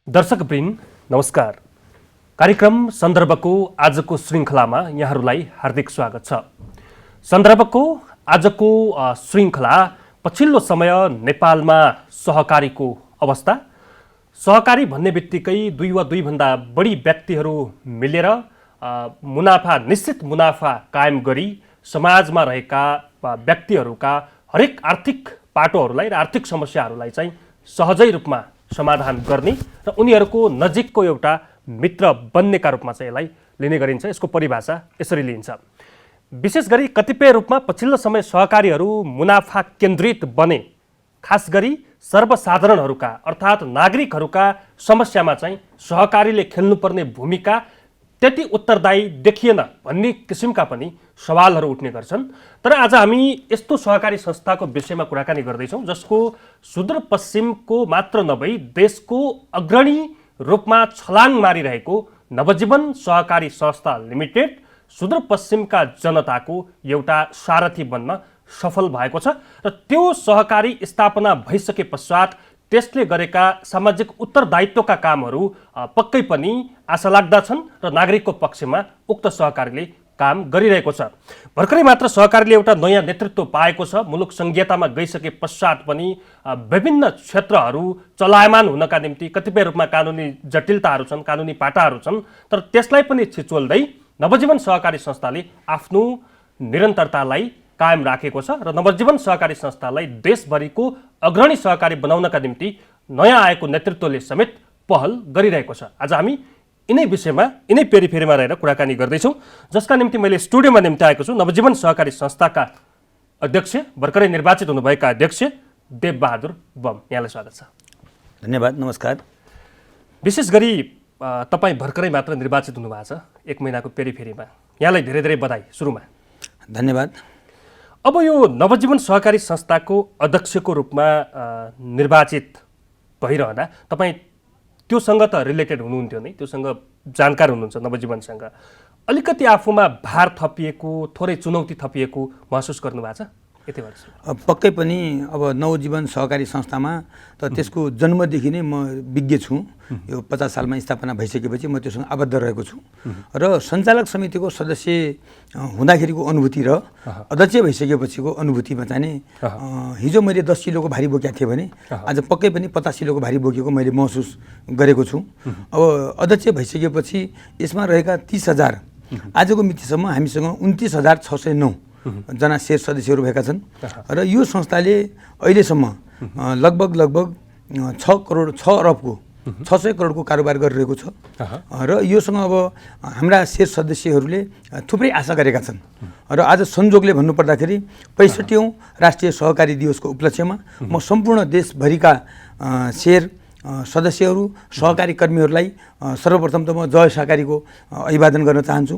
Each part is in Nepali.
दर्शकवृन्द नमस्कार। कार्यक्रम सन्दर्भको आजको श्रृङ्खलामा यहाँहरूलाई हार्दिक स्वागत छ। सन्दर्भको आजको श्रृङ्खला पछिल्लो समय नेपालमा सहकारीको अवस्था। सहकारी भन्ने बित्तिकै दुई वा दुईभन्दा बढी व्यक्तिहरू मिलेर निश्चित मुनाफा कायम गरी समाजमा रहेका व्यक्तिहरूका हरेक आर्थिक पाटोहरूलाई र आर्थिक समस्याहरूलाई चाहिँ सहजै रूपमा समाधान गर्ने र उनीहरूको नजिकको एउटा मित्र बन्नेका रूपमा चाहिँ यसलाई लिने गरिन्छ। यसको परिभाषा यसरी लिइन्छ। विशेष गरी कतिपय रूपमा पछिल्लो समय सहकारीहरू मुनाफा केन्द्रित बने, खास गरी सर्वसाधारणहरूका अर्थात् नागरिकहरूका समस्यामा चाहिँ सहकारीले खेल्नुपर्ने भूमिका त्यति उत्तरदायी देखिएन भन्ने किसिमका पनि सवालहरू उठ्ने गर्छन्। तर आज हामी यस्तो सहकारी संस्थाको विषयमा कुराकानी गर्दैछौँ जसको सुदूरपश्चिमको मात्र नभई देशको अग्रणी रूपमा छलाङ मारिरहेको नवजीवन सहकारी संस्था लिमिटेड सुदूरपश्चिमका जनताको एउटा सारथी बन्न सफल भएको छ र त्यो सहकारी स्थापना भइसके पश्चात त्यसले गरेका सामाजिक उत्तरदायित्वका कामहरू पक्कै पनि आशालाग्दा छन् र नागरिकको पक्षमा उक्त सहकारीले काम गरिरहेको छ। भर्खरै मात्र सहकारीले एउटा नयाँ नेतृत्व पाएको छ। मुलुक संघीयतामा गइसके पश्चात पनि विभिन्न क्षेत्रहरू चलायमान हुनका निम्ति कतिपय रूपमा कानुनी जटिलताहरू छन्, कानुनी पाटाहरू छन्। तर त्यसलाई पनि छिचोल्दै नवजीवन सहकारी संस्थाले आफ्नो निरन्तरतालाई कायम राखेको छ र नवजीवन सहकारी संस्थालाई देशभरिको अग्रणी सहकारी बनाउनका निम्ति नयाँ आएको नेतृत्वले समेत पहल गरिरहेको छ। आज हामी यिनै विषयमा यिनै पेरिफेरीमा रहेर कुराकानी गर्दैछौँ, जसका निम्ति मैले स्टुडियोमा निम्ति आएको छु नवजीवन सहकारी संस्थाका अध्यक्ष, भर्खरै निर्वाचित हुनुभएका अध्यक्ष देवबहादुर बम। यहाँलाई स्वागत छ। धन्यवाद, नमस्कार। विशेष गरी तपाईँ भर्खरै मात्र निर्वाचित हुनुभएको छ, 1 महिनाको पेरिफेरीमा। यहाँलाई धेरै धेरै बधाई सुरुमा। धन्यवाद। अब यो नवजीवन सहकारी संस्थाको अध्यक्षको रूपमा निर्वाचित भइरहँदा तपाईँ त्योसँग त रिलेटेड हुनुहुन्थ्यो नै, त्योसँग जानकार हुनुहुन्छ नवजीवनसँग। अलिकति आफूमा भार थपिएको, थोरै चुनौती थपिएको महसुस गर्नुभएको छ यति वर्ष? पक्कै पनि अब नवजीवन सहकारी संस्थामा त त्यसको जन्मदेखि नै म विज्ञ छु। यो 50 सालमा स्थापना भइसकेपछि म त्योसँग आबद्ध रहेको छु र सञ्चालक समितिको सदस्य हुँदाखेरिको अनुभूति र अध्यक्ष भइसकेपछिको अनुभूतिमा चाहिँ हिजो मैले 10 किलोको भारी बोकेको थिएँ भने आज पक्कै पनि 50 किलोको भारी बोकेको मैले महसुस गरेको छु। अब अध्यक्ष भइसकेपछि यसमा रहेका 30,000 आजको मितिसम्म हामीसँग 29,609 जना शेयर सदस्यहरू भएका छन् र यो संस्थाले अहिलेसम्म लगभग 6 अरबको 600 करोडको कारोबार गरिरहेको छ र योसँग अब हाम्रा शेयर सदस्यहरूले थुप्रै आशा गरेका छन् र आज संजोगले भन्नुपर्दाखेरि 65औं राष्ट्रिय सहकारी दिवसको उपलक्ष्यमा म सम्पूर्ण देशभरिका शेयर सदस्यहरू, सहकारी कर्मीहरूलाई सर्वप्रथम त म जय सहकारीको अभिवादन गर्न चाहन्छु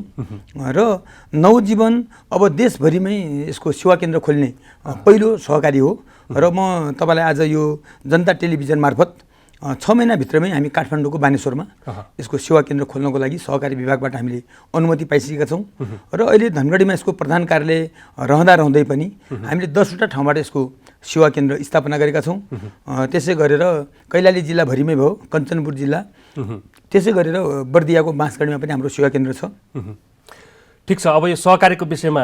र नवजीवन अब देशभरिमै यसको सेवा केन्द्र खोल्ने पहिलो सहकारी हो र म तपाईँलाई आज यो जनता टेलिभिजन मार्फत 6 महिनाभित्रमै हामी काठमाडौँको बानेश्वरमा यसको सेवा केन्द्र खोल्नको लागि सहकारी विभागबाट हामीले अनुमति पाइसकेका छौँ र अहिले धनगढीमा यसको प्रधान कार्यालय रहँदै पनि हामीले 10वटा ठाउँबाट यसको सेवा केन्द्र स्थापना गरेका छौँ। त्यसै गरेर कैलाली जिल्लाभरिमै भयो, कञ्चनपुर जिल्ला, त्यसै गरेर बर्दियाको बाँसगढीमा पनि हाम्रो सेवा केन्द्र छ। ठिक छ। अब यो सहकारीको विषयमा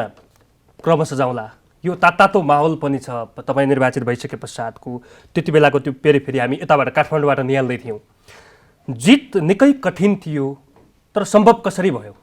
क्रमशः जाउँला। यो तातो माहौल पनि छ तपाईँ निर्वाचित भइसके पश्चातको। त्यति बेलाको त्यो पेरिफेरी हामी यताबाट काठमाडौँबाट निहाल्दै थियौँ। जित निकै कठिन थियो, तर सम्भव कसरी भयो?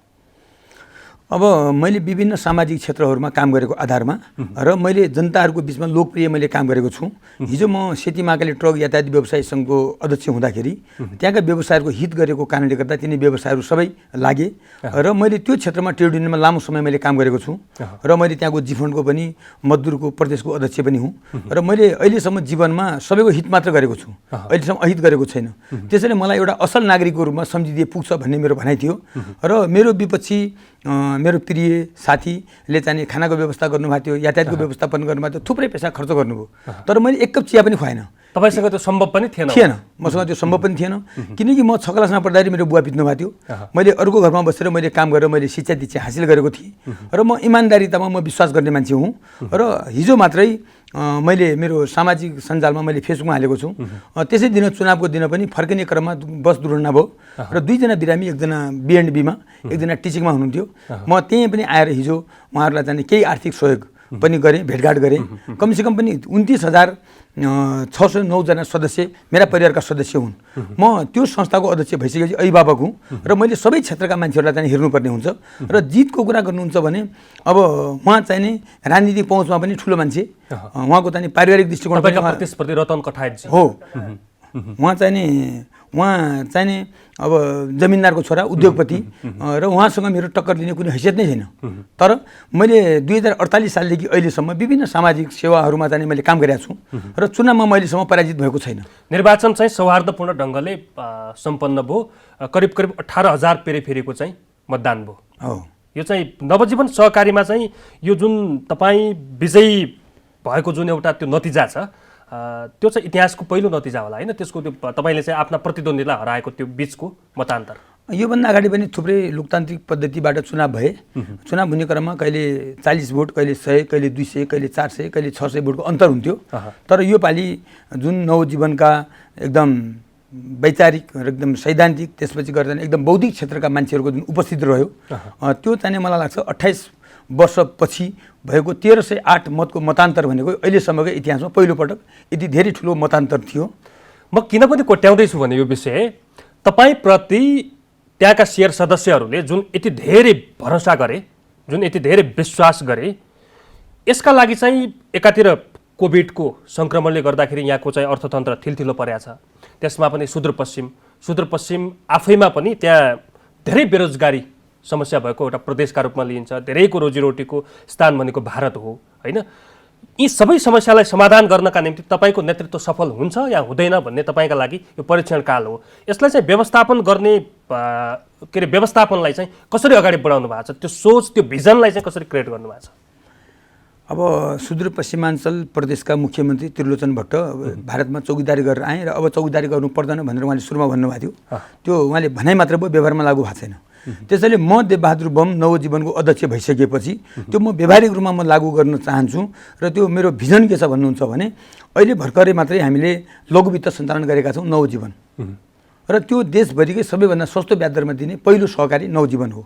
अब मैले विभिन्न सामाजिक क्षेत्रहरूमा काम गरेको आधारमा र मैले जनताहरूको बिचमा लोकप्रिय मैले काम गरेको छु। हिजो म सेती महाकाली ट्रक यातायात व्यवसायी सङ्घको अध्यक्ष हुँदाखेरि त्यहाँका व्यवसायहरूको हित गरेको कारणले गर्दा तिनी व्यवसायहरू सबै लागे र मैले त्यो क्षेत्रमा ट्रेड युनियनमा लामो समय मैले काम गरेको छु र मैले त्यहाँको जिफन्डको पनि मजदुरको प्रदेशको अध्यक्ष पनि हुँ र मैले अहिलेसम्म जीवनमा सबैको हित मात्र गरेको छु, अहिलेसम्म अहित गरेको छैन। त्यसैले मलाई एउटा असल नागरिकको रूपमा सम्झिदिए पुग्छ भन्ने मेरो भनाइ थियो र मेरो विपक्षी मेरो प्रिय साथीले चाहिँ खानाको व्यवस्था गर्नुभएको थियो, यातायातको व्यवस्थापन गर्नुभएको थियो, थुप्रै पैसा खर्च गर्नुभयो, तर मैले एक कप चिया पनि खुवाएन। तपाईसँग त्यो सम्भव पनि थिएन? मसँग त्यो सम्भव पनि थिएन, किनकि म 6 क्लासमा पढ्दाखेरि मेरो बुवा बित्नु भएको थियो। मैले अर्को घरमा बसेर मैले काम गरेर मैले शिक्षा दीक्षा हासिल गरेको थिएँ र म इमान्दारितामा म विश्वास गर्ने मान्छे हुँ। र हिजो मात्रै मैले मेरो सामाजिक सञ्जालमा मैले फेसबुकमा हालेको छु, त्यसै दिन चुनावको दिन पनि फर्किने क्रममा बस दुर्घटना भयो र 2 जना बिरामी, एकजना B&Bमा, एकजना टिचिङमा हुनुहुन्थ्यो। म त्यहीँ पनि आएर हिजो उहाँहरूलाई चाहिँ केही आर्थिक सहयोग पनि गरेँ, भेटघाट गरेँ। कमसेकम पनि 29,609 जना सदस्य मेरा परिवारका सदस्य हुन्। म त्यो संस्थाको अध्यक्ष भइसकेपछि अभिभावक हुँ र मैले सबै क्षेत्रका मान्छेहरूलाई चाहिँ हेर्नुपर्ने हुन्छ। र जितको कुरा गर्नुहुन्छ भने अब उहाँ चाहिँ नि राजनीतिक पहुँचमा पनि ठुलो मान्छे, उहाँको चाहिँ पारिवारिक दृष्टिकोण प्रतिस्पर्धी रतन कठायतजी हो। उहाँ चाहिँ नि अब जमिनदारको छोरा, उद्योगपति, र उहाँसँग मेरो टक्कर लिने कुनै हैसियत नै छैन। तर मैले 2048 सालदेखि अहिलेसम्म विभिन्न सामाजिक सेवाहरूमा चाहिँ मैले काम गरेको छु र चुनावमा मैलेसम्म पराजित भएको छैन। निर्वाचन चाहिँ सौहार्दपूर्ण ढङ्गले सम्पन्न भयो। करिब 18,000 पेरेफेरेको चाहिँ मतदान भयो। हो, यो चाहिँ नवजीवन सहकारीमा चाहिँ यो जुन तपाईँ विजयी भएको जुन एउटा त्यो नतिजा छ, त्यो चाहिँ इतिहासको पहिलो नतिजा होला होइन? त्यसको त्यो तपाईँले चाहिँ आफ्ना प्रतिद्वन्दीलाई हराएको त्यो बिचको मतान्तर। योभन्दा अगाडि पनि थुप्रै लोकतान्त्रिक पद्धतिबाट चुनाव भए। चुनाव हुने क्रममा कहिले 40 भोट, कहिले 100, कहिले 200, कहिले 400, कहिले 600 भोटको अन्तर हुन्थ्यो। तर योपालि जुन नवजीवनका एकदम वैचारिक र एकदम सैद्धान्तिक, त्यसपछि गर्दा एकदम बौद्धिक क्षेत्रका मान्छेहरूको जुन उपस्थिति रह्यो, त्यो चाहिँ मलाई लाग्छ 28 वर्षपछि भएको 1308 मतको मतान्तर भनेको अहिलेसम्मको इतिहासमा पहिलोपटक यति धेरै ठुलो मतान्तर थियो। म किन पनि कोट्याउँदैछु भने यो विषय तपाईँप्रति त्यहाँका शेयर सदस्यहरूले जुन यति धेरै भरोसा गरे, जुन यति धेरै विश्वास गरे, यसका लागि चाहिँ एकातिर कोभिडको सङ्क्रमणले गर्दाखेरि यहाँको चाहिँ अर्थतन्त्र थिलथिलो परेको छ, त्यसमा पनि सुदूरपश्चिम आफैमा पनि त्यहाँ धेरै बेरोजगारी समस्या भएको एउटा प्रदेशका रूपमा लिइन्छ। धेरैको रोजीरोटीको स्थान भनेको भारत हो होइन? यी सबै समस्यालाई समाधान गर्नका निम्ति तपाईँको नेतृत्व सफल हुन्छ या हुँदैन भन्ने तपाईँका लागि यो परीक्षण काल हो। यसलाई चाहिँ व्यवस्थापन गर्ने व्यवस्थापनलाई चाहिँ कसरी अगाडि बढाउनु भएको छ, त्यो सोच, त्यो भिजनलाई चाहिँ कसरी क्रिएट गर्नुभएको छ? अब सुदूरपश्चिमाञ्चल प्रदेशका मुख्यमन्त्री त्रिलोचन भट्ट भारतमा चौकीदारी गरेर आए र अब चौकीदारी गर्नु पर्दैन भनेर उहाँले सुरुमा भन्नुभएको थियो। त्यो उहाँले भनाइ मात्र भयो, व्यवहारमा लागू भएको छैन। त्यसैले म देवबहादुर बम नवजीवनको अध्यक्ष भइसकेपछि त्यो म व्यावहारिक रूपमा म लागू गर्न चाहन्छु। र त्यो मेरो भिजन के छ भन्नुहुन्छ भने अहिले भर्खरै मात्रै हामीले लघुवित्त सञ्चालन गरेका छौँ नवजीवन, र त्यो देशभरिकै सबैभन्दा सस्तो ब्याज दरमा दिने पहिलो सहकारी नवजीवन हो।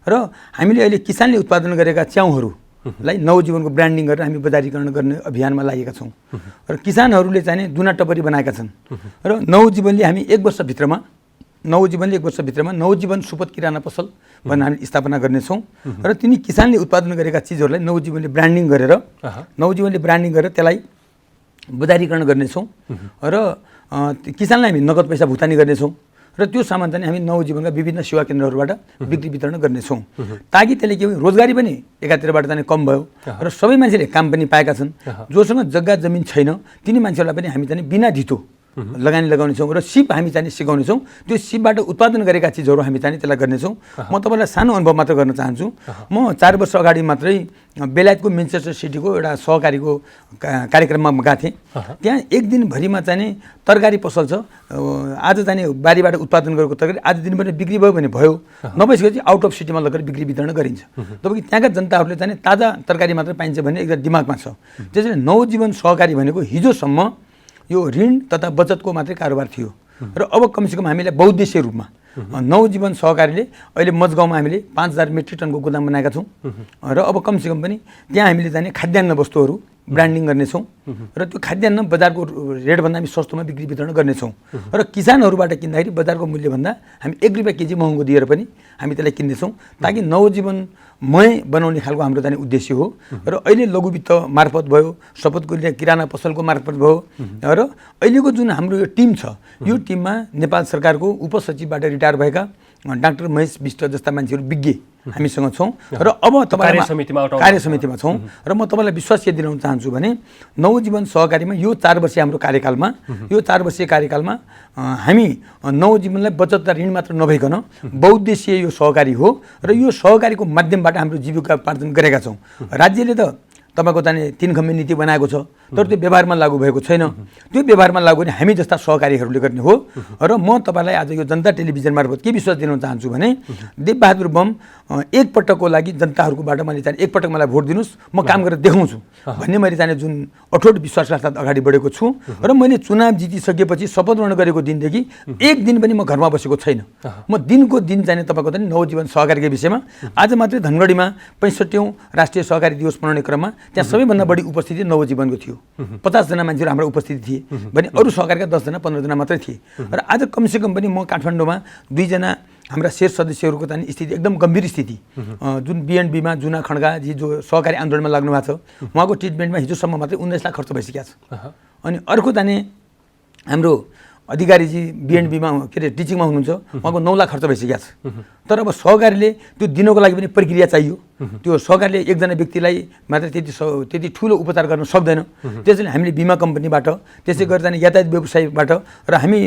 र हामीले अहिले किसानले उत्पादन गरेका च्याउहरूलाई नवजीवनको ब्रान्डिङ गरेर हामी बजारीकरण गर्ने अभियानमा लागेका छौँ। र किसानहरूले चाहिँ दुना टपरी बनाएका छन्। र नवजीवनले हामी 1 वर्षभित्रमा नवजीवन सुपथ किराना पसल भनेर हामी स्थापना गर्नेछौँ। र तिनी किसानले उत्पादन गरेका चिजहरूलाई नवजीवनले ब्रान्डिङ गरेर त्यसलाई बजारीकरण गर्नेछौँ र किसानलाई हामी नगद पैसा भुक्तानी गर्नेछौँ। र त्यो सामान चाहिँ हामी नवजीवनका विभिन्न सेवा केन्द्रहरूबाट बिक्री वितरण गर्नेछौँ, ताकि त्यसले के भयो, रोजगारी पनि एकातिरबाट चाहिँ कम भयो र सबै मान्छेले काम पनि पाएका छन्। जोसँग जग्गा जमिन छैन तिनी मान्छेहरूलाई पनि हामी चाहिँ बिना धितो लगानी लगाउनेछौँ र सिप हामी चाहिँ सिकाउनेछौँ। त्यो सिपबाट उत्पादन गरेका चिजहरू हामी चाहिँ त्यसलाई गर्नेछौँ। म तपाईँलाई सानो अनुभव मात्र गर्न चाहन्छु। म 4 वर्ष अगाडि मात्रै बेलायतको मेन्चेस्टर सिटीको एउटा सहकारीको कार्यक्रममा गएको थिएँ। त्यहाँ एक दिनभरिमा चाहिँ तरकारी पसल छ, आज चाहिँ बारीबाट उत्पादन गरेको तरकारी आज दिनभरि बिक्री भयो भने भयो, नभइसकेपछि आउट अफ सिटीमा लगेर बिक्री वितरण गरिन्छ। तपाईँको त्यहाँका जनताहरूले चाहिँ ताजा तरकारी मात्र पाइन्छ भन्ने एकदम दिमागमा छ। त्यसैले नवजीवन सहकारी भनेको हिजोसम्म यो ऋण तथा बचतको मात्रै कारोबार थियो र अब कमसेकम हामीलाई बहुद्देश्य रूपमा नवजीवन सहकारीले अहिले मजगाउँमा हामीले 5,000 मेट्रिक टनको गोदाम बनाएका छौँ र अब कमसेकम पनि त्यहाँ हामीले जाने खाद्यान्न वस्तुहरू ब्रान्डिङ गर्नेछौँ र त्यो खाद्यान्न बजारको रेटभन्दा हामी सस्तोमा बिक्री वितरण गर्नेछौँ र किसानहरूबाट किन्दाखेरि बजारको मूल्यभन्दा हामी 1 रुपियाँ केजी महँगो दिएर पनि हामी त्यसलाई किन्नेछौँ, ताकि नवजीवनमय बनाउने खालको हाम्रो जाने उद्देश्य हो। र अहिले लघुवित्त मार्फत भयो, शपथको किराना पसलको मार्फत भयो र अहिलेको जुन हाम्रो यो टिम छ, यो टिममा नेपाल सरकारको उपसचिवबाट रिटायर भएका डाक्टर महेश विष्ट जस्ता मान्छेहरू विज्ञ हामीसँग छौँ र अब तपाईँ कार्य समितिमा छौँ। र म तपाईँलाई विश्वास के दिलाउन चाहन्छु भने नवजीवन सहकारीमा यो 4 वर्षीय हाम्रो कार्यकालमा हामी नवजीवनलाई बचत र ऋण मात्र नभइकन बहुद्देश्य यो सहकारी हो र यो सहकारीको माध्यमबाट हाम्रो जीविका उपार्जन गरेका छौँ। राज्यले त तपाईँको चाहिँ 3 खम्बे नीति बनाएको छ, तर त्यो व्यवहारमा लागू भएको छैन। त्यो व्यवहारमा लागू गर्ने हामी जस्ता सहकारीहरूले गर्ने हो। र म तपाईँलाई आज यो जनता टेलिभिजन मार्फत के विश्वास दिन चाहन्छु भने देवबहादुर बम एकपटकको लागि जनताहरूकोबाट मैले चाहिँ एकपटक मलाई भोट दिनुहोस्, म काम गरेर देखाउँछु भन्ने मैले चाहिँ जुन अठोट विश्वासका साथ अगाडि बढेको छु। र मैले चुनाव जितिसकेपछि शपथ ग्रहण गरेको दिनदेखि एक दिन पनि म घरमा बसेको छैन। म दिनको दिन चाहिँ तपाईँको चाहिँ नवजीवन सहकारीको विषयमा आज मात्रै धनगढीमा 65औं राष्ट्रिय सहकारी दिवस मनाउने क्रममा त्यहाँ सबैभन्दा बढी उपस्थिति नवजीवनको थियो। 50 जना मान्छेहरू हाम्रो उपस्थिति थिए भने अरू सहकारीका 10 जना 15 जना मात्रै थिए। र आज कमसेकम पनि म काठमाडौँमा 2 जना हाम्रा शेर सदस्यहरूको चाहिँ स्थिति एकदम गम्भीर स्थिति, जुन बिएनबीमा जुना खड्गाजी जो सहकारी आन्दोलनमा लाग्नु भएको छ उहाँको ट्रिटमेन्टमा हिजोसम्म मात्रै 19 लाख खर्च भइसकेको छ। अनि अर्को चाहिँ हाम्रो अधिकारीजी बिएनबीमा के अरे टिचिङमा हुनुहुन्छ, उहाँको 9 लाख खर्च भइसकेको छ। तर अब सहकारीले त्यो दिनको लागि पनि प्रक्रिया चाहियो। त्यो सहकारीले एकजना व्यक्तिलाई मात्र त्यति ठुलो उपचार गर्न सक्दैन। त्यसैले हामीले बिमा कम्पनीबाट, त्यसै गरी चाहिँ यातायात व्यवसायबाट र हामी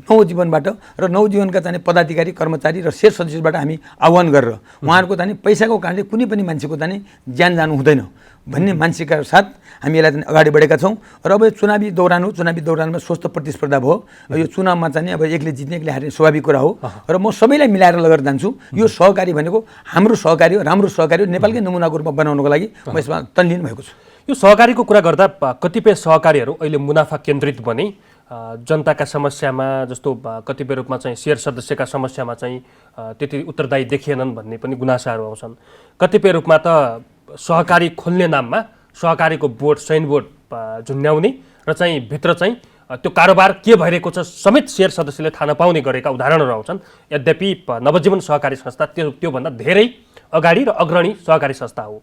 नवजीवनबाट र नवजीवनका चाहिँ पदाधिकारी कर्मचारी र शेर सदस्यबाट हामी आह्वान गरेर उहाँहरूको चाहिँ पैसाको कारणले कुनै पनि मान्छेको चाहिँ ज्यान जानु हुँदैन भन्ने मानसिकताका साथ हामी यसलाई चाहिँ अगाडि बढेका छौँ। र अब चुनावी दौरानमा स्वस्थ प्रतिस्पर्धा भयो। यो चुनावमा चाहिँ अब एकले जित्ने एकले हार्ने स्वाभाविक कुरा हो। र म सबैलाई मिलाएर लगेर जान्छु। यो सहकारी भनेको हाम्रो सहकारी हो, राम्रो सहकारी हो, नेपालकै नमुनाको रूपमा बनाउनको लागि म यसमा तल्लीन भएको छु। यो सहकारीको कुरा गर्दा कतिपय सहकारीहरू अहिले मुनाफा केन्द्रित बने, जनताका समस्यामा जस्तो कतिपय रूपमा चाहिँ शेर सदस्यका समस्यामा चाहिँ त्यति उत्तरदायी देखिएनन् भन्ने पनि गुनासाहरू आउँछन्। कतिपय रूपमा त सहकारी खोल्ने नाममा सहकारीको बोर्ड सैन बोर्ड झुन्ड्याउने र चाहिँ भित्र चाहिँ त्यो कारोबार के भइरहेको छ समेत शेर सदस्यले थाहा नपाउने गरेका उदाहरणहरू आउँछन्। यद्यपि नवजीवन सहकारी संस्था त्योभन्दा धेरै अगाडि र अग्रणी सहकारी संस्था हो।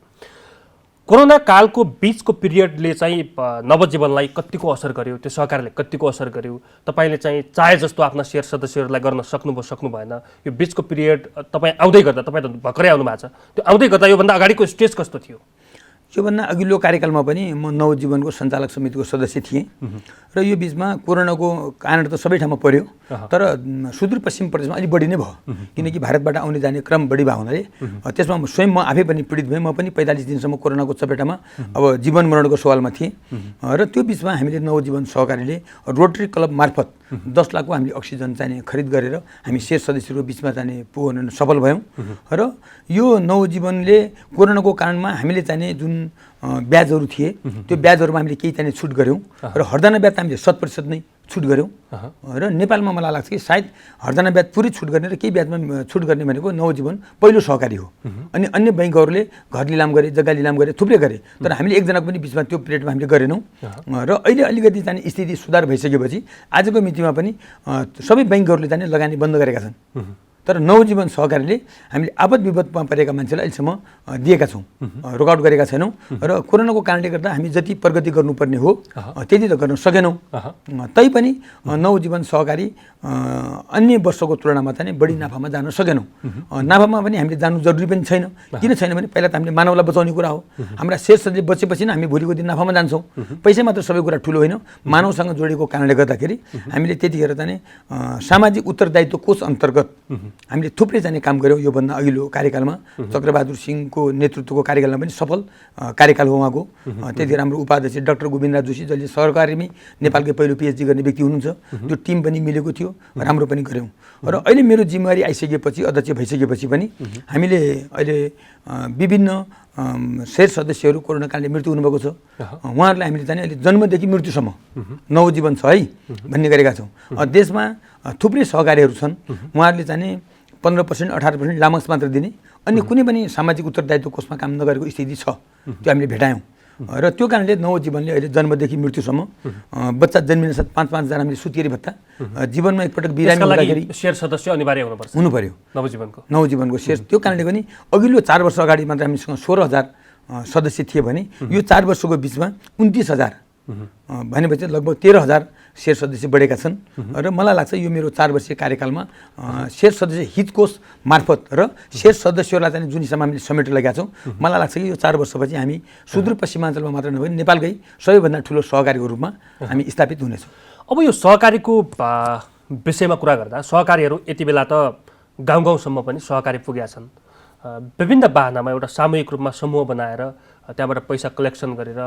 कोरोना कालको बीचको पिरियडले चाहिँ नवजीवनलाई कतिको असर गर्यो, त्यो सहकारीले कतिको असर गर्यो, तपाईँले चाहिँ चाहे जस्तो आफ्ना शेर सदस्यहरूलाई गर्न सक्नु भएन। यो बीचको पिरियड तपाईँ आउँदै गर्दा, तपाईँ त भर्खरै आउनु भएको छ, त्यो आउँदै गर्दा योभन्दा अगाडिको स्टेज कस्तो थियो? योभन्दा अघिल्लो कार्यकालमा पनि म नवजीवनको सञ्चालक समितिको सदस्य थिएँ। र यो बिचमा कोरोनाको कारण त सबै ठाउँमा पर्यो, तर सुदूरपश्चिम प्रदेशमा अलिक बढी नै भयो। किनकि भारतबाट आउने जाने क्रम बढी भएको हुनाले त्यसमा स्वयं म आफै पनि पीडित भएँ। म पनि 45 दिनसम्म कोरोनाको चपेटामा अब जीवन मरणको सवालमा थिएँ। र त्यो बिचमा हामीले नवजीवन सहकारीले रोटरी क्लब मार्फत 10 लाखको हामीले अक्सिजन चाहिने खरिद गरेर हामी शेर सदस्यहरूको बिचमा चाहिने पुर्याउन सफल भयौँ। र यो नवजीवनले कोरोनाको कारणमा हामीले चाहिने जुन ब्याजहरू थिए त्यो ब्याजहरूमा हामीले केही चाहिने छुट गऱ्यौँ र हर्जाना ब्याज हामीले 100% नै छुट गऱ्यौँ। र नेपालमा मलाई लाग्छ कि सायद हर्जाना ब्याज पुरै छुट गर्ने र केही ब्याजमा छुट गर्ने भनेको नवजीवन पहिलो सहकारी हो। अनि अन्य बैङ्कहरूले घर लिलाम गरे, जग्गा लिलाम गरे, थुप्रै गरे, तर हामीले एकजनाको पनि बिचमा त्यो पिरियडमा हामीले गरेनौँ। र अहिले अलिकति चाहिँ स्थिति सुधार भइसकेपछि आजको मितिमा पनि सबै बैङ्कहरूले चाहिँ लगानी बन्द गरेका छन्। तर नवजीवन सहकारीले हामीले आपद विपदमा परेका मान्छेलाई अहिलेसम्म दिएका छौँ, रोकआउट गरेका छैनौँ। र कोरोनाको कारणले गर्दा हामी जति प्रगति गर्नुपर्ने हो त्यति त गर्न सकेनौँ। तैपनि नवजीवन सहकारी अन्य वर्षको तुलनामा चाहिँ बढी नाफामा जान सकेनौँ। नाफामा पनि हामीले जानु जरुरी पनि छैन। किन छैन भने पहिला त हामीले मानवलाई बचाउने कुरा हो। हाम्रा शेर सदस्य बचेपछि नै हामी भोलिको दिन नाफामा जान्छौँ। पैसा मात्र सबै कुरा ठुलो होइन, मानवसँग जोडिएको कारणले गर्दाखेरि हामीले त्यतिखेर चाहिँ सामाजिक उत्तरदायित्व कोष अन्तर्गत हामीले थुप्रै जाने काम गऱ्यौँ। योभन्दा अघिल्लो कार्यकालमा चक्रबहादुर सिंहको नेतृत्वको कार्यकालमा पनि सफल कार्यकाल हो उहाँको। त्यतिखेर हाम्रो उपाध्यक्ष डाक्टर गोविन्दराज जोशी जसले सहकारीमै नेपालकै पहिलो पिएचडी गर्ने व्यक्ति हुनुहुन्छ, त्यो टिम पनि मिलेको थियो, राम्रो पनि गऱ्यौँ। र अहिले मेरो जिम्मेवारी आइसकेपछि, अध्यक्ष भइसकेपछि पनि हामीले अहिले विभिन्न शेर सदस्यहरू कोरोना कालले मृत्यु हुनुभएको छ। उहाँहरूलाई हामीले चाहिँ अहिले जन्मदेखि मृत्युसम्म नवजीवन छ है भन्ने गरेका छौँ। देशमा थुप्रै सहकारीहरू छन्, उहाँहरूले चाहिँ 15% 18% लामक्स मात्र दिने, अन्य कुनै पनि सामाजिक उत्तरदायित्व कोषमा काम नगरेको स्थिति छ, त्यो हामीले भेटायौँ। र त्यो कारणले नवजीवनले अहिले जन्मदेखि मृत्युसम्म बच्चा जन्मिन साथ 5-5 जना हामीले सुत्केरी भत्ता, जीवनमा एकपटक बिरामी हुँदाखेरि शेर सदस्य अनिवार्य हुनु पर्यो नवजीवनको शेर। त्यो कारणले पनि अघिल्लो 4 वर्ष अगाडि मात्र हामीसँग 16,000 सदस्य थिए भने यो 4 वर्षको बिचमा 29,000 भनेपछि लगभग 13,000 शेर सदस्य बढेका छन्। र मलाई लाग्छ यो मेरो 4 वर्षीय कार्यकालमा शेर सदस्य हितकोष मार्फत र शेर सदस्यहरूलाई चाहिँ जुन हिसाबमा हामीले समेटेर लगेका छौँ, मलाई लाग्छ कि यो 4 वर्षपछि हामी सुदूरपश्चिमाञ्चलमा मात्र नभए नेपालकै सबैभन्दा ठुलो सहकारीको रूपमा हामी स्थापित हुनेछौँ। अब यो सहकारीको विषयमा कुरा गर्दा सहकारीहरू यति बेला त गाउँ गाउँसम्म पनि सहकारी पुगेका छन्। विभिन्न बाहनामा एउटा सामूहिक रूपमा समूह बनाएर त्यहाँबाट पैसा कलेक्सन गरेर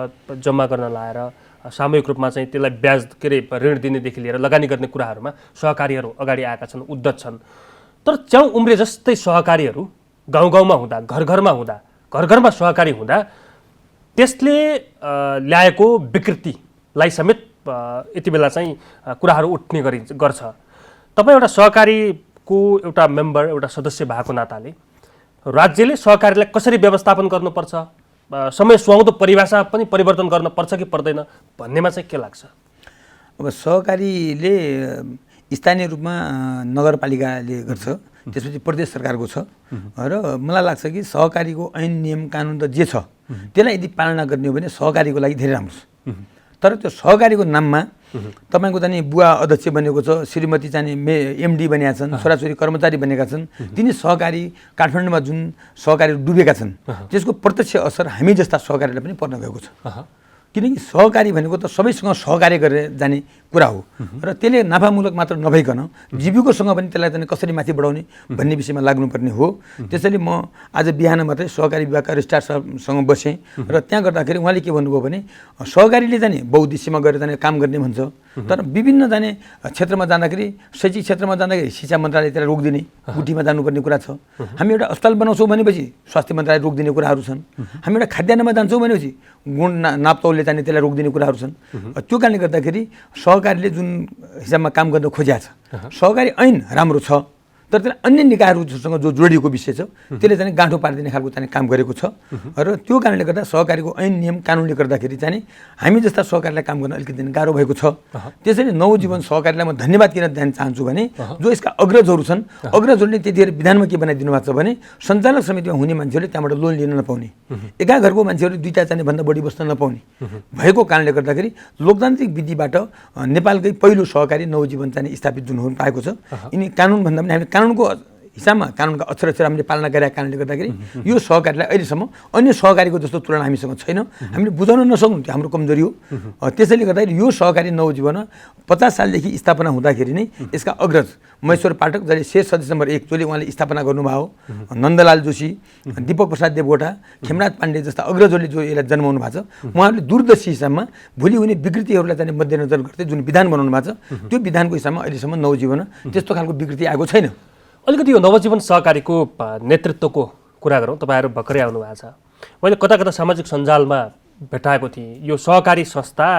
जम्मा गर्न लाएर सामूहिक रूपमा चाहिँ त्यसलाई ब्याज के अरे ऋण दिनेदेखि लिएर लगानी गर्ने कुराहरूमा सहकारीहरू अगाडि आएका छन्, उद्धत छन्। तर च्याउ उम्रे जस्तै सहकारीहरू गाउँ गाउँमा हुँदा, घर घरमा हुँदा, घर घरमा सहकारी हुँदा त्यसले ल्याएको विकृतिलाई समेत यति बेला चाहिँ कुराहरू उठ्ने गर्छ। तपाईँ एउटा सहकारीको एउटा मेम्बर, एउटा सदस्य भएको नाताले राज्यले सहकारीलाई कसरी व्यवस्थापन गर्नुपर्छ, समय सुहाउँदो परिभाषा पनि परिवर्तन गर्न पर्छ कि पर्दैन भन्नेमा चाहिँ के लाग्छ? अब सहकारीले स्थानीय रूपमा नगरपालिकाले गर्छ, त्यसपछि प्रदेश सरकारको छ र मलाई लाग्छ कि सहकारीको ऐन नियम कानुन त जे छ त्यसलाई यदि पालना गर्ने हो भने सहकारीको लागि धेरै राम्रो छ। तर त्यो सहकारीको नाममा तपाईँको चाहिँ बुवा अध्यक्ष बनेको छ, श्रीमती चाहिँ एमडी बनेका छन्, छोराछोरी कर्मचारी बनेका छन्, तिनी सहकारी काठमाडौँमा जुन सहकारीहरू डुबेका छन् त्यसको प्रत्यक्ष असर हामी जस्ता सहकारीलाई पनि पर्न गएको छ। किनकि सहकारी भनेको त सबैसँग सहकार्य गरेर जाने कुरा हो र त्यसले नाफामूलक मात्र नभइकन जीविकोसँग पनि त्यसलाई चाहिँ कसरी माथि बढाउने भन्ने विषयमा लाग्नुपर्ने हो। त्यसैले म आज बिहान मात्रै सहकारी विभागका रजिस्ट्रार साहबसँग बसेँ र त्यहाँ गर्दाखेरि उहाँले के भन्नुभयो भने सहकारीले जाने बहुउद्देश्यमा गएर जाने काम गर्ने भन्छ, तर विभिन्न जाने क्षेत्रमा जाँदाखेरि शैक्षिक क्षेत्रमा जाँदाखेरि शिक्षा मन्त्रालय त्यसलाई रोकिदिने, गुठीमा जानुपर्ने कुरा छ। हामी एउटा अस्पताल बनाउँछौँ भनेपछि स्वास्थ्य मन्त्रालय रोकिदिने कुराहरू छन्। हामी एउटा खाद्यान्नमा जान्छौँ भनेपछि गुण नापतौलले जाने त्यसलाई रोकिदिने कुराहरू छन्। त्यो कारणले गर्दाखेरि सहकारीले जुन हिसाबमा काम गर्न खोजेको छ, सहकारी ऐन राम्रो छ, तर त्यसलाई अन्य निकायहरूसँग जो जोडिएको विषय छ त्यसले चाहिँ गाँठो पारिदिने खालको चाहिँ काम गरेको छ र त्यो कारणले गर्दा सहकारीको ऐन नियम कानुनले गर्दाखेरि चाहिँ हामी जस्ता सहकारीलाई काम गर्न अलिकति गाह्रो भएको छ। त्यसैले नवजीवन सहकारीलाई म धन्यवाद किन दिन चाहन्छु भने जो यसका अग्रजहरू छन्, अग्रजहरूले त्यतिखेर विधानमा के बनाइदिनु भएको छ भने सञ्चालक समितिमा हुने मान्छेहरूले त्यहाँबाट लोन लिन नपाउने, एका घरको मान्छेहरू दुईवटा चाहिँ भन्दा बढी बस्न नपाउने भएको कारणले गर्दाखेरि लोकतान्त्रिक विधिबाट नेपालकै पहिलो सहकारी नवजीवन चाहिँ स्थापित जुन हुन पाएको छ। यिनी कानुन भन्दा पनि हामीले कानुनको हिसाबमा कानुनका अक्षर हामीले पालना गरेका कारणले गर्दाखेरि यो सहकारीलाई अहिलेसम्म अन्य सहकारीको जस्तो तुलना हामीसँग छैन, हामीले बुझाउन नसक्नु त्यो हाम्रो कमजोरी हो। त्यसैले गर्दाखेरि यो सहकारी नवजीवन 50 सालदेखि स्थापना हुँदाखेरि नै यसका अग्रज महेश्वर पाठक जसले शेष सदस्य नम्बर 1 जसले उहाँले स्थापना गर्नुभयो, नन्दलाल जोशी, दीपक प्रसाद देवकोटा, खेमराज पाण्डे जस्ता अग्रजहरूले जो यसलाई जन्माउनु भएको छ, उहाँहरूले दूरदर्शी हिसाबमा भोलि हुने विकृतिहरूलाई चाहिँ मध्यनजर गर्दै जुन विधान बनाउनु भएको छ त्यो विधानको हिसाबमा अहिलेसम्म नवजीवन त्यस्तो खालको विकृति आएको छैन। अलिकति यो नवजीवन सहकारीको नेतृत्वको कुरा गरौँ। तपाईँहरू भर्खरै आउनु भएको छ, मैले कता कता सामाजिक सञ्जालमा भेटाएको थिएँ यो सहकारी संस्था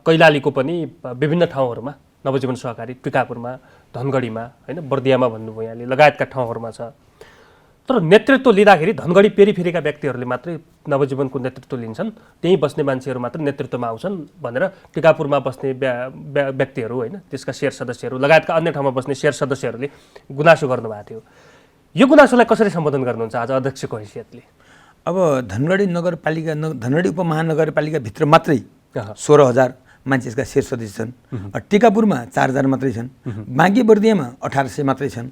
कैलालीको पनि विभिन्न ठाउँहरूमा, नवजीवन सहकारी टिकापुरमा, धनगढीमा, होइन बर्दियामा भन्नुभयो यहाँले, लगायतका ठाउँहरूमा छ। तर नेतृत्व लिँदाखेरि धनगढी पेरिफेरीका व्यक्तिहरूले मात्रै नवजीवनको नेतृत्व लिन्छन्, त्यहीँ बस्ने मान्छेहरू मात्र नेतृत्वमा आउँछन् भनेर टिकापुरमा बस्ने व्यक्तिहरू, होइन त्यसका शेयर सदस्यहरू लगायतका अन्य ठाउँमा बस्ने शेयर सदस्यहरूले गुनासो गर्नुभएको थियो। यो गुनासोलाई कसरी सम्बोधन गर्नुहुन्छ आज अध्यक्षको हैसियतले? अब धनगढी नगरपालिका धनगढी उपमहानगरपालिकाभित्र मात्रै 16,000 मान्छे यसका शेयर सदस्य छन्, टिकापुरमा 4,000 मात्रै छन्, बाँके बर्दियामा 1,800 मात्रै छन्।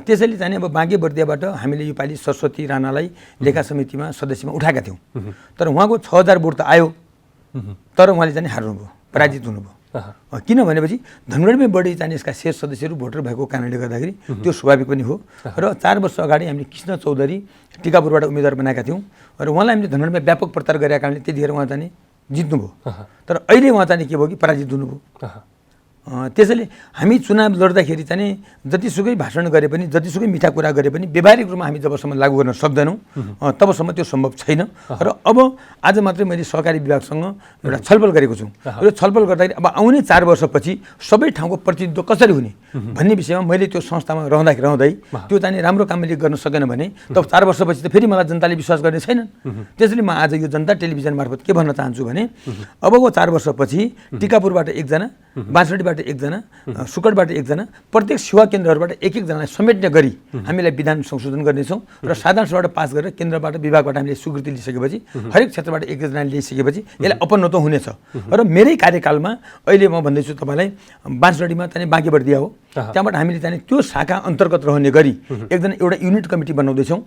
त्यसैले चाहिँ अब बाँके बर्दियाबाट हामीले योपालि सरस्वती राणालाई लेखा समितिमा सदस्यमा उठाएका थियौँ, तर उहाँको 6,000 भोट त आयो, तर उहाँले चाहिँ हार्नुभयो, पराजित हुनुभयो। किन भनेपछि धनगढीमै बढी चाहिँ यसका शेयर सदस्यहरू भोटर भएको कारणले गर्दाखेरि त्यो स्वाभाविक पनि हो। र 4 वर्ष अगाडि हामीले कृष्ण चौधरी टिकापुरबाट उम्मेदवार बनाएका थियौँ र उहाँलाई हामीले धनगढीमा व्यापक प्रचार गरेका कारणले त्यतिखेर उहाँ चाहिँ जित्नुभयो, तर अहिले उहाँ चाहिँ के भयो कि पराजित हुनुभयो। त्यसैले हामी चुनाव लड्दाखेरि चाहिँ जतिसुकै भाषण गरे पनि, जतिसुकै मिठा कुरा गरे पनि व्यावहारिक रूपमा हामी जबसम्म लागू गर्न सक्दैनौँ तबसम्म त्यो सम्भव छैन। र अब आज मात्रै मैले सहकारी विभागसँग एउटा छलफल गरेको छु। यो छलफल गर्दाखेरि अब आउने 4 वर्षपछि सबै ठाउँको प्रतिनिधित्व कसरी हुने भन्ने विषयमा मैले त्यो संस्थामा रहँदै त्यो चाहिँ राम्रो काम मैले गर्न सकेन भने तब 4 वर्षपछि त फेरि मलाई जनताले विश्वास गर्ने छैनन्। त्यसैले म आज यो जनता टेलिभिजन मार्फत के भन्न चाहन्छु भने अबको 4 वर्षपछि टिकापुरबाट 1 जना, बाँसडीबाट 1 जना, सुकटबाट 1 जना, प्रत्येक सेवा केन्द्रहरूबाट 1-1 जनालाई समेट्ने गरी हामीलाई विधान संशोधन गर्नेछौँ र साधारण सभाबाट पास गरेर केन्द्रबाट विभागबाट हामीले स्वीकृति लिइसकेपछि हरेक क्षेत्रबाट 1 जना लिइसकेपछि यसलाई अपनत्व हुनेछ। र मेरै कार्यकालमा अहिले म भन्दैछु तपाईँलाई बाँसडीमा चाहिँ बाँके बर्दिया हो, त्यहाँबाट हामीले चाहिँ त्यो शाखा अन्तर्गत रहने गरी एउटा युनिट कमिटी बनाउँदैछौँ।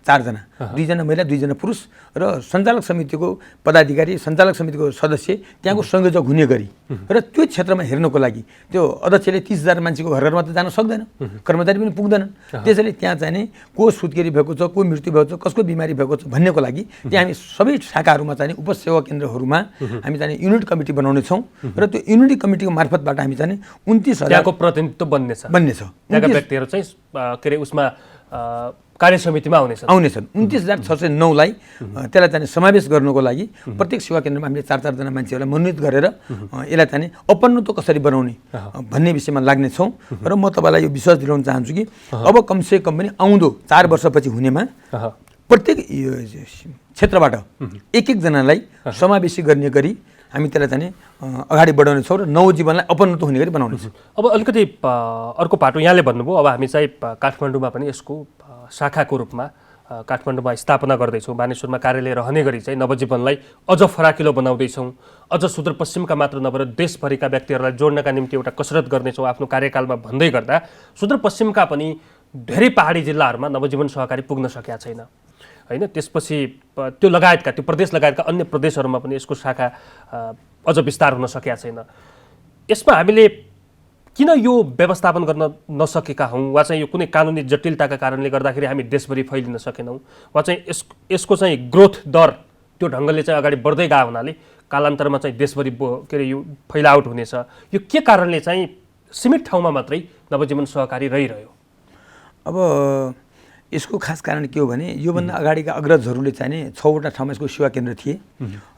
4 जना, 2 जना महिला 2 जना पुरुष र सञ्चालक समितिको पदाधिकारी, सञ्चालक समितिको सदस्य त्यहाँको संयोजक हुने गरी र त्यो क्षेत्रमा हेर्नको लागि त्यो अध्यक्षले 30,000 मान्छेको घर घरमा त जान सक्दैन, कर्मचारी पनि पुग्दैनन्। त्यसैले त्यहाँ चाहिँ को सुत्केरी भएको छ, को मृत्यु भएको छ, कसको बिमारी भएको छ भन्नेको लागि त्यहाँ हामी सबै शाखाहरूमा चाहिँ उपसेवा केन्द्रहरूमा हामी चाहिँ युनिट कमिटी बनाउने छौँ र त्यो युनिट कमिटीको मार्फतबाट हामी चाहिँ 29,000 त्यहाँको प्रतिनिधित्व बन्नेछ। त्यहाँका व्यक्तिहरू चाहिँ के अरे उसमा कार्य समितिमा आउनेछन्। 29,609लाई त्यसलाई चाहिँ समावेश गर्नको लागि प्रत्येक सेवा केन्द्रमा हामीले 4 जना मान्छेहरूलाई मनोनित गरेर यसलाई चाहिँ अपन्नत्व कसरी बनाउने भन्ने विषयमा लाग्नेछौँ। र म तपाईँलाई यो विश्वास दिलाउन चाहन्छु कि अब कमसे कम पनि आउँदो 4 वर्षपछि हुनेमा प्रत्येक क्षेत्रबाट एक जनालाई समावेशी गर्ने गरी हामी त्यसलाई चाहिँ अगाडि बढाउनेछौँ र नवजीवनलाई अपन्नत्व हुने गरी बनाउनेछौँ। अब अलिकति अर्को पाटो यहाँले भन्नुभयो, अब हामी चाहिँ काठमाडौँमा पनि यसको शाखाको रूपमा काठमाडौँमा स्थापना गर्दैछौँ। बानेश्वरमा कार्यालय रहने गरी चाहिँ नवजीवनलाई अझ फराकिलो बनाउँदैछौँ। अझ सुदूरपश्चिमका मात्र नभएर देशभरिका व्यक्तिहरूलाई जोड्नका निम्ति एउटा कसरत गर्नेछौँ आफ्नो कार्यकालमा भन्दै गर्दा सुदूरपश्चिमका पनि धेरै पहाडी जिल्लाहरूमा नवजीवन सहकारी पुग्न सकेका छैन होइन। त्यसपछि त्यो लगायतका त्यो प्रदेश लगायतका अन्य प्रदेशहरूमा पनि यसको शाखा अझ विस्तार हुन सकेका छैन। यसमा हामीले किन यो व्यवस्थापन गर्न नसकेका हौँ, वा चाहिँ यो कुनै कानुनी जटिलताका कारणले गर्दाखेरि हामी देशभरि फैलिन सकेनौँ, वा चाहिँ यसको चाहिँ ग्रोथ दर त्यो ढङ्गले चाहिँ अगाडि बढ्दै गयो हुनाले कालान्तरमा चाहिँ देशभरि के अरे यो फैलावट हुनेछ। यो के कारणले चाहिँ सीमित ठाउँमा मात्रै नवजीवन सहकारी रहिरह्यो? अब यसको खास कारण के हो भने योभन्दा अगाडिका अग्रजहरूले चाहिँ 6वटा ठाउँमा यसको सेवा केन्द्र थिए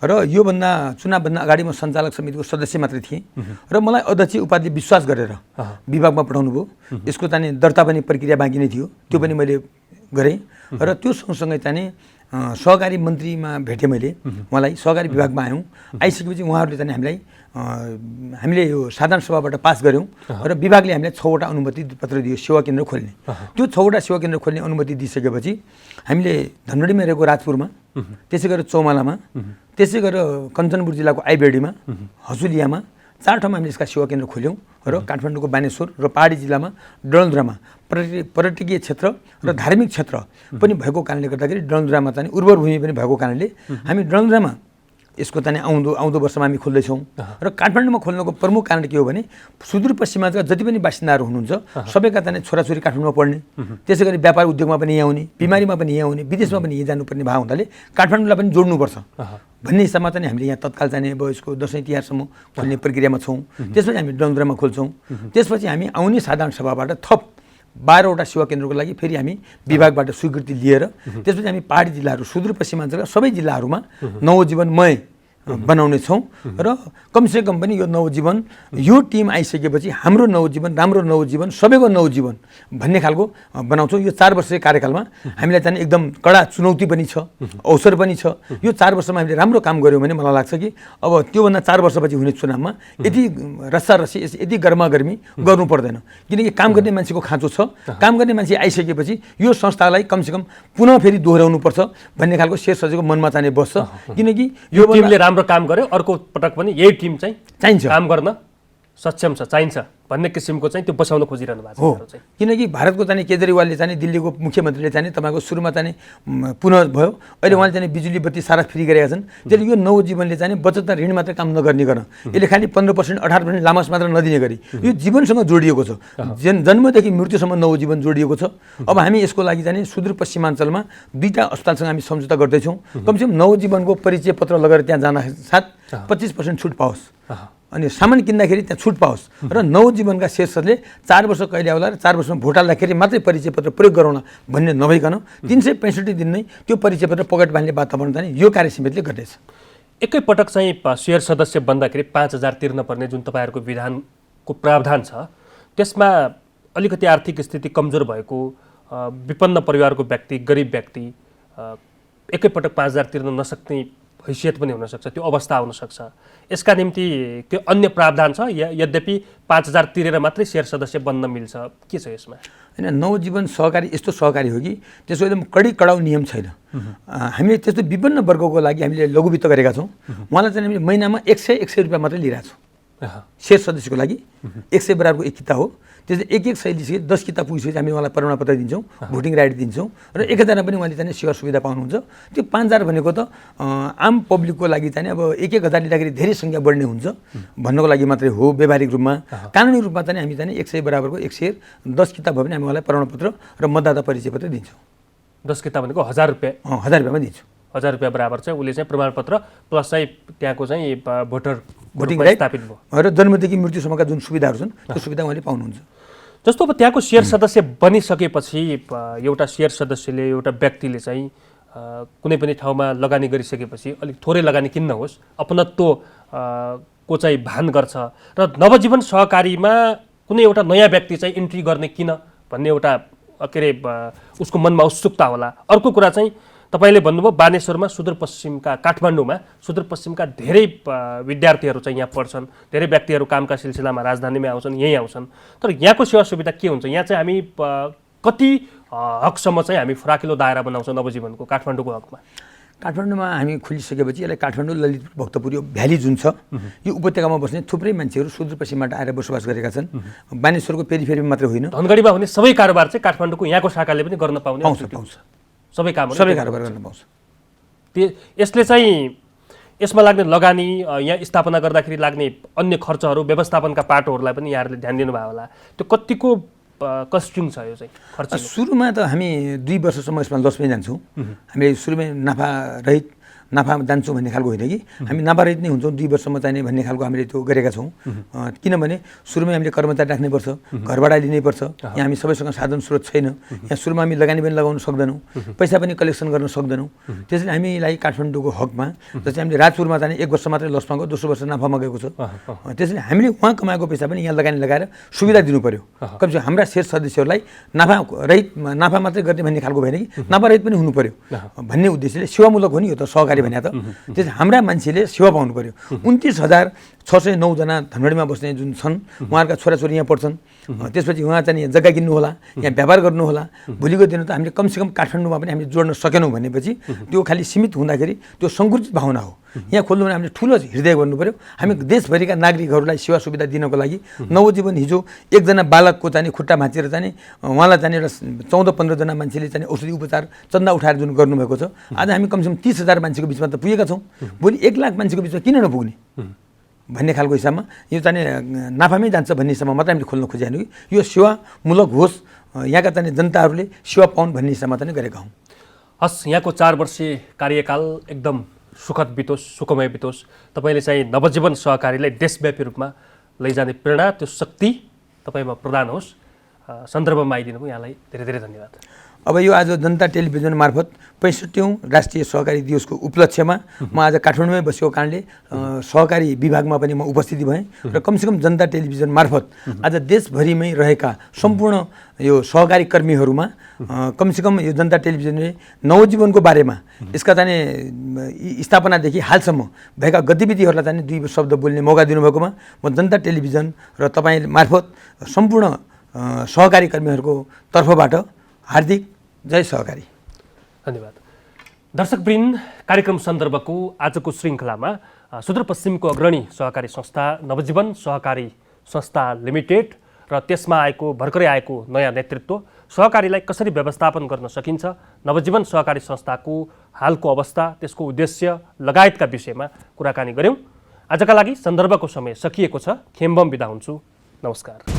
र योभन्दा चुनावभन्दा अगाडि म सञ्चालक समितिको सदस्य मात्रै थिएँ र मलाई अध्यक्ष उपाध्याय विश्वास गरेर विभागमा पठाउनु भयो। यसको चाहिँ दर्ता पनि प्रक्रिया बाँकी नै थियो, त्यो पनि मैले गरेँ र त्यो सँगसँगै चाहिँ सहकारी मन्त्रीमा भेटेँ मैले, उहाँलाई सहकारी विभागमा आयौँ। आइसकेपछि उहाँहरूले चाहिँ हामीले यो साधारण सभाबाट पास गऱ्यौँ र विभागले हामीलाई 6वटा अनुमति पत्र दियो सेवा केन्द्र खोल्ने। त्यो 6वटा सेवा केन्द्र खोल्ने अनुमति दिइसकेपछि हामीले धनगढीमा रहेको राजपुरमा, त्यसै गरेर चौमालामा, त्यसै गरेर कञ्चनपुर जिल्लाको आइबेडीमा, हसुलियामा 4 ठाउँमा हामीले यसका सेवा केन्द्र खोल्यौँ र काठमाडौँको बानेश्वर र पहाडी जिल्लामा डडेलधुरामा पर्यटकीय क्षेत्र र धार्मिक क्षेत्र पनि भएको कारणले गर्दाखेरि डडेलधुरामा चाहिँ उर्वर भूमि पनि भएको कारणले हामी डडेलधुरामा यसको चाहिँ आउँदो वर्षमा हामी खोल्दैछौँ। र काठमाडौँमा खोल्नुको प्रमुख कारण के हो भने सुदूरपश्चिमका जति पनि बासिन्दाहरू हुनुहुन्छ सबैका चाहिँ छोराछोरी काठमाडौँमा पढ्ने, त्यसै गरी व्यापार उद्योगमा पनि यहाँ आउने, बिमारीमा पनि यहाँ आउने, विदेशमा पनि यहाँ जानुपर्ने भाव हुँदाले काठमाडौँलाई पनि जोड्नुपर्छ भन्ने हिसाबमा चाहिँ हामीले यहाँ तत्काल चाहिँ अब यसको दसैँ तिहारसम्म खोल्ने प्रक्रियामा छौँ। त्यसपछि हामी डडेलधुरामा खोल्छौँ। त्यसपछि हामी आउने साधारण सभाबाट थप 12वटा सेवा केन्द्रको लागि फेरि हामी विभागबाट स्वीकृति लिएर त्यसपछि हामी पहाडी जिल्लाहरू सुदूरपश्चिमाञ्चलका सबै जिल्लाहरूमा नवजीवनमय बनाउने छौँ र कमसेकम पनि यो नवजीवन यो टिम आइसकेपछि हाम्रो नवजीवन राम्रो नवजीवन सबैको नवजीवन भन्ने खालको बनाउँछौँ। यो 4 वर्षीय कार्यकालमा हामीलाई चाहिँ एकदम कडा चुनौती पनि छ, अवसर पनि छ। यो 4 वर्षमा हामीले राम्रो काम गऱ्यौँ भने मलाई लाग्छ कि अब त्योभन्दा 4 वर्षपछि हुने चुनावमा यति रस्सारस्सी यति गर्मागर्मी गर्नु पर्दैन, किनकि काम गर्ने मान्छेको खाँचो छ। काम गर्ने मान्छे आइसकेपछि यो संस्थालाई कमसेकम पुनः फेरि दोहोऱ्याउनुपर्छ भन्ने खालको शेर सजिको मनमा चाहिँ बस्छ, किनकि यो काम गर्यो अर्को पटक पनि यही टिम चाहिँ चाहिन्छ, काम गर्न सक्षम छ, चाहिन्छ भन्ने किसिमको चाहिँ त्यो बसाउन खोजिरहनु भएको छ। किनकि भारतको चाहिँ केजरीवालले चाहिँ दिल्लीको मुख्यमन्त्रीले चाहिँ तपाईँको सुरुमा चाहिँ पुनः भयो, अहिले उहाँले चाहिँ बिजुली बत्ती सारा फ्री गरेका छन्। त्यसले यो नवजीवनले चाहिँ बचत ऋण मात्रै काम नगर्ने गर्न यसले खालि 15% 18% लामास मात्र नदिने गरी यो जीवनसँग जोडिएको छ। जन्मदेखि मृत्युसम्म नवजीवन जोडिएको छ। अब हामी यसको लागि चाहिँ सुदूरपश्चिमाञ्चलमा 2टा अस्पतालसँग हामी सम्झौता गर्दैछौँ। कमसेकम नवजीवनको परिचय पत्र लगेर त्यहाँ जान साथ 25% छुट पाओस् अनि सामान किन्दाखेरि त्यहाँ छुट पाओस् र नवजीवनका शीर्षकले 4 वर्ष कहिले आउला र 4 वर्षमा भोट हाल्दाखेरि मात्रै परिचय पत्र प्रयोग गरौँला भन्ने नभइकन 365 दिन नै त्यो परिचय पत्र पकेट बाँध्ने वातावरण चाहिँ यो कार्य समितिले गर्दैछ। एकैपटक चाहिँ सेयर सदस्य बन्दाखेरि 5,000 तिर्न पर्ने जुन तपाईँहरूको विधानको प्रावधान छ त्यसमा अलिकति आर्थिक स्थिति कमजोर भएको विपन्न परिवारको व्यक्ति, गरिब व्यक्ति एकैपटक 5,000 तिर्न नसक्ने हैसियत पनि हुनसक्छ, त्यो अवस्था आउन सक्छ। यसका निम्ति त्यो अन्य प्रावधान छ यद्यपि 5,000 तिरेर मात्रै सेयर सदस्य बन्न मिल्छ, के छ यसमा? होइन, नवजीवन सहकारी यस्तो सहकारी हो कि त्यसको एकदम कडाउ नियम छैन। हामीले त्यस्तो विभिन्न वर्गको लागि हामीले लघु वित्त गरेका छौँ। उहाँलाई चाहिँ हामीले महिनामा 100 रुपियाँ मात्रै लिइरहेको छौँ। शेयर सदस्यको लागि 100 बराबरको 1 किता हो। त्यसले एक शैलीसहित 10 किता पुगिसकेपछि हामी उहाँलाई प्रमाणपत्र दिन्छौँ, भोटिङ राइट दिन्छौँ र 1000 पनि उहाँले चाहिँ सेवा सुविधा पाउनुहुन्छ। त्यो 5000 भनेको त आम पब्लिकको लागि चाहिँ अब 1000 लिँदाखेरि धेरै सङ्ख्या बढ्ने हुन्छ भन्नको लागि मात्रै हो। व्यावहारिक रूपमा कानुनी रूपमा चाहिँ हामी चाहिँ 100 बराबरको 1 शेयर 10 किता भयो भने हामी उहाँलाई प्रमाणपत्र र मतदाता परिचय पत्र दिन्छौँ। 10 किता भनेको 1000 रुपियाँ। 1000 रुपियाँमा दिन्छौँ। 1000 रुपियाँ बराबर चाहिँ उसले चाहिँ प्रमाणपत्र प्लस चाहिँ त्यहाँको चाहिँ भोटिङ राइट स्थापित भयो र जन्मदेखि मृत्युसम्मका जुन सुविधाहरू छन् त्यो सुविधा उहाँले पाउनुहुन्छ। जस्तो अब त्यहाँको शेयर सदस्य बनिसकेपछि एउटा शेयर सदस्यले एउटा व्यक्तिले चाहिँ कुनै पनि ठाउँमा लगानी गरिसकेपछि अलिक थोरै लगानी किन्न होस् अपनत्व को चाहिँ भान गर्छ र नवजीवन सहकारीमा कुनै एउटा नयाँ व्यक्ति चाहिँ इन्ट्री गर्ने किन भन्ने एउटा के अरे उसको मनमा उत्सुकता होला। अर्को कुरा चाहिँ तपाईँले भन्नुभयो बानेश्वरमा सुदूरपश्चिमका काठमाडौँमा सुदूरपश्चिमका धेरै विद्यार्थीहरू चाहिँ यहाँ पढ्छन्, धेरै व्यक्तिहरू कामका सिलसिलामा राजधानीमै आउँछन्, यहीँ आउँछन्। तर यहाँको सेवा सुविधा के हुन्छ? यहाँ चाहिँ हामी कति हकसम्म चाहिँ हामी फराकिलो दायरा बनाउँछौँ नवजीवनको काठमाडौँको हकमा? काठमाडौँमा हामी खोलिसकेपछि यसलाई काठमाडौँ ललितपुर भक्तपुर यो भ्याली जुन छ यो उपत्यकामा बस्ने थुप्रै मान्छेहरू सुदूरपश्चिमबाट आएर बसोबास गरेका छन्। बानेश्वरको पेरिफेरीमा मात्र होइन, धनगढीमा हुने सबै कारोबार चाहिँ काठमाडौँको यहाँको शाखाले पनि गर्न पाउँछ। सबै कारोबार गर्न पाउँछ। यसले चाहिँ यसमा लाग्ने लगानी यहाँ स्थापना गर्दाखेरि लाग्ने अन्य खर्चहरू व्यवस्थापनका पाटोहरूलाई पनि यहाँहरूले ध्यान दिनुभयो होला। त्यो कतिको कस्टिङ छ यो चाहिँ खर्च? सुरुमा त हामी 2 वर्षसम्म यसमा लसमै जान्छौँ। हामीले सुरुमै नाफा जान्छौँ भन्ने खालको होइन कि हामी नाफारहित नै हुन्छौँ 2 वर्षसम्म चाहिने भन्ने खालको हामीले त्यो गरेका छौँ। किनभने सुरुमै हामीले कर्मचारी राख्नै पर्छ, घरबाट लिनै पर्छ। यहाँ हामी सबैसँग साधन स्रोत छैन। यहाँ सुरुमा हामी लगानी पनि लगाउन सक्दैनौँ, पैसा पनि कलेक्सन गर्न सक्दैनौँ। त्यसैले हामीलाई काठमाडौँको हकमा जस्तै हामीले राजपुरमा चाहिँ 1 वर्ष मात्रै लसमा गयो, दोस्रो वर्ष नाफामा गएको छ। त्यसैले हामीले उहाँ कमाएको पैसा पनि यहाँ लगानी लगाएर सुविधा दिनु पर्यो। कमसे हाम्रा शेयर सदस्यहरूलाई नाफा मात्रै गर्ने भन्ने खालको भएन कि नाफारहित पनि हुनु पर्यो भन्ने उद्देश्यले सेवामूलक हो नि यो त सहकारी भने त। त्यसै हाम्रा मान्छेले सेवा पाउनु पर्यो। 29,609 जना धनगढीमा बस्ने जुन छन् उहाँहरूका छोराछोरी यहाँ पढ्छन्। त्यसपछि उहाँ चाहिँ जग्गा किन्नु होला, यहाँ व्यापार गर्नु होला। भोलिको दिन त हामीले कमसेकम काठमाडौँमा पनि हामीले जोड्न सकेनौँ भनेपछि त्यो खालि सीमित हुँदाखेरि त्यो सङ्कुचित भावना हो। यहाँ खोल्नु भने हामीले ठुलो हृदय गर्नु पर्यो। हामी देशभरिका नागरिकहरूलाई सेवा सुविधा दिनको लागि नवजीवन हिजो एकजना बालकको चाहिँ खुट्टा भाँचेर चाहिँ उहाँलाई चाहिँ एउटा 14-15 जना मान्छेले चाहिँ औषधि उपचार चन्दा उठाएर जुन गर्नुभएको छ। आज हामी कमसेकम 30,000 मान्छेको बिचमा त पुगेका छौँ। भोलि 1 लाख मान्छेको बिचमा किन नपुग्ने भन्ने खालको हिसाबमा यो चाहिँ नाफामै जान्छ भन्ने हिसाबमा मात्रै हामीले खोल्न खोजिहाल्यौँ कि यो सेवामूलक होस्, यहाँका चाहिँ जनताहरूले सेवा पाउन् भन्ने हिसाबमा चाहिँ गरेका हौँ। हस्, यहाँको 4 वर्षीय कार्यकाल एकदम सुखद बितोस्, सुखमय बितोस्। तपाईँले चाहिँ नवजीवन सहकारीलाई देशव्यापी रूपमा लैजाने प्रेरणा, त्यो शक्ति तपाईँमा प्रदान होस्। सन्दर्भमा आइदिनुभयो, यहाँलाई धेरै धेरै धन्यवाद। अब यो आज जनता टेलिभिजन मार्फत 65औं राष्ट्रिय सहकारी दिवसको उपलक्ष्यमा म आज काठमाडौँमै बसेको कारणले सहकारी विभागमा पनि म उपस्थिति भएँ र कमसेकम जनता टेलिभिजन मार्फत आज देशभरिमै रहेका सम्पूर्ण यो सहकारी कर्मीहरूमा कमसेकम यो जनता टेलिभिजनले नवजीवनको बारेमा यसका चाहिँ स्थापनादेखि हालसम्म भएका गतिविधिहरूलाई चाहिँ 2 शब्द बोल्ने मौका दिनुभएकोमा म जनता टेलिभिजन र तपाईँ मार्फत सम्पूर्ण सहकारी कर्मीहरूको तर्फबाट हार्दिक जय सहकारी। धन्यवाद। दर्शकवृन्द, कार्यक्रम सन्दर्भको आजको श्रृङ्खलामा सुदूरपश्चिमको अग्रणी सहकारी संस्था नवजीवन सहकारी संस्था लिमिटेड र त्यसमा भर्खरै आएको नयाँ नेतृत्व सहकारीलाई कसरी व्यवस्थापन गर्न सकिन्छ, नवजीवन सहकारी संस्थाको हालको अवस्था, त्यसको उद्देश्य लगायतका विषयमा कुराकानी गऱ्यौँ। आजका लागि सन्दर्भको समय सकिएको छ। खेम्बम बिदा हुन्छु। नमस्कार।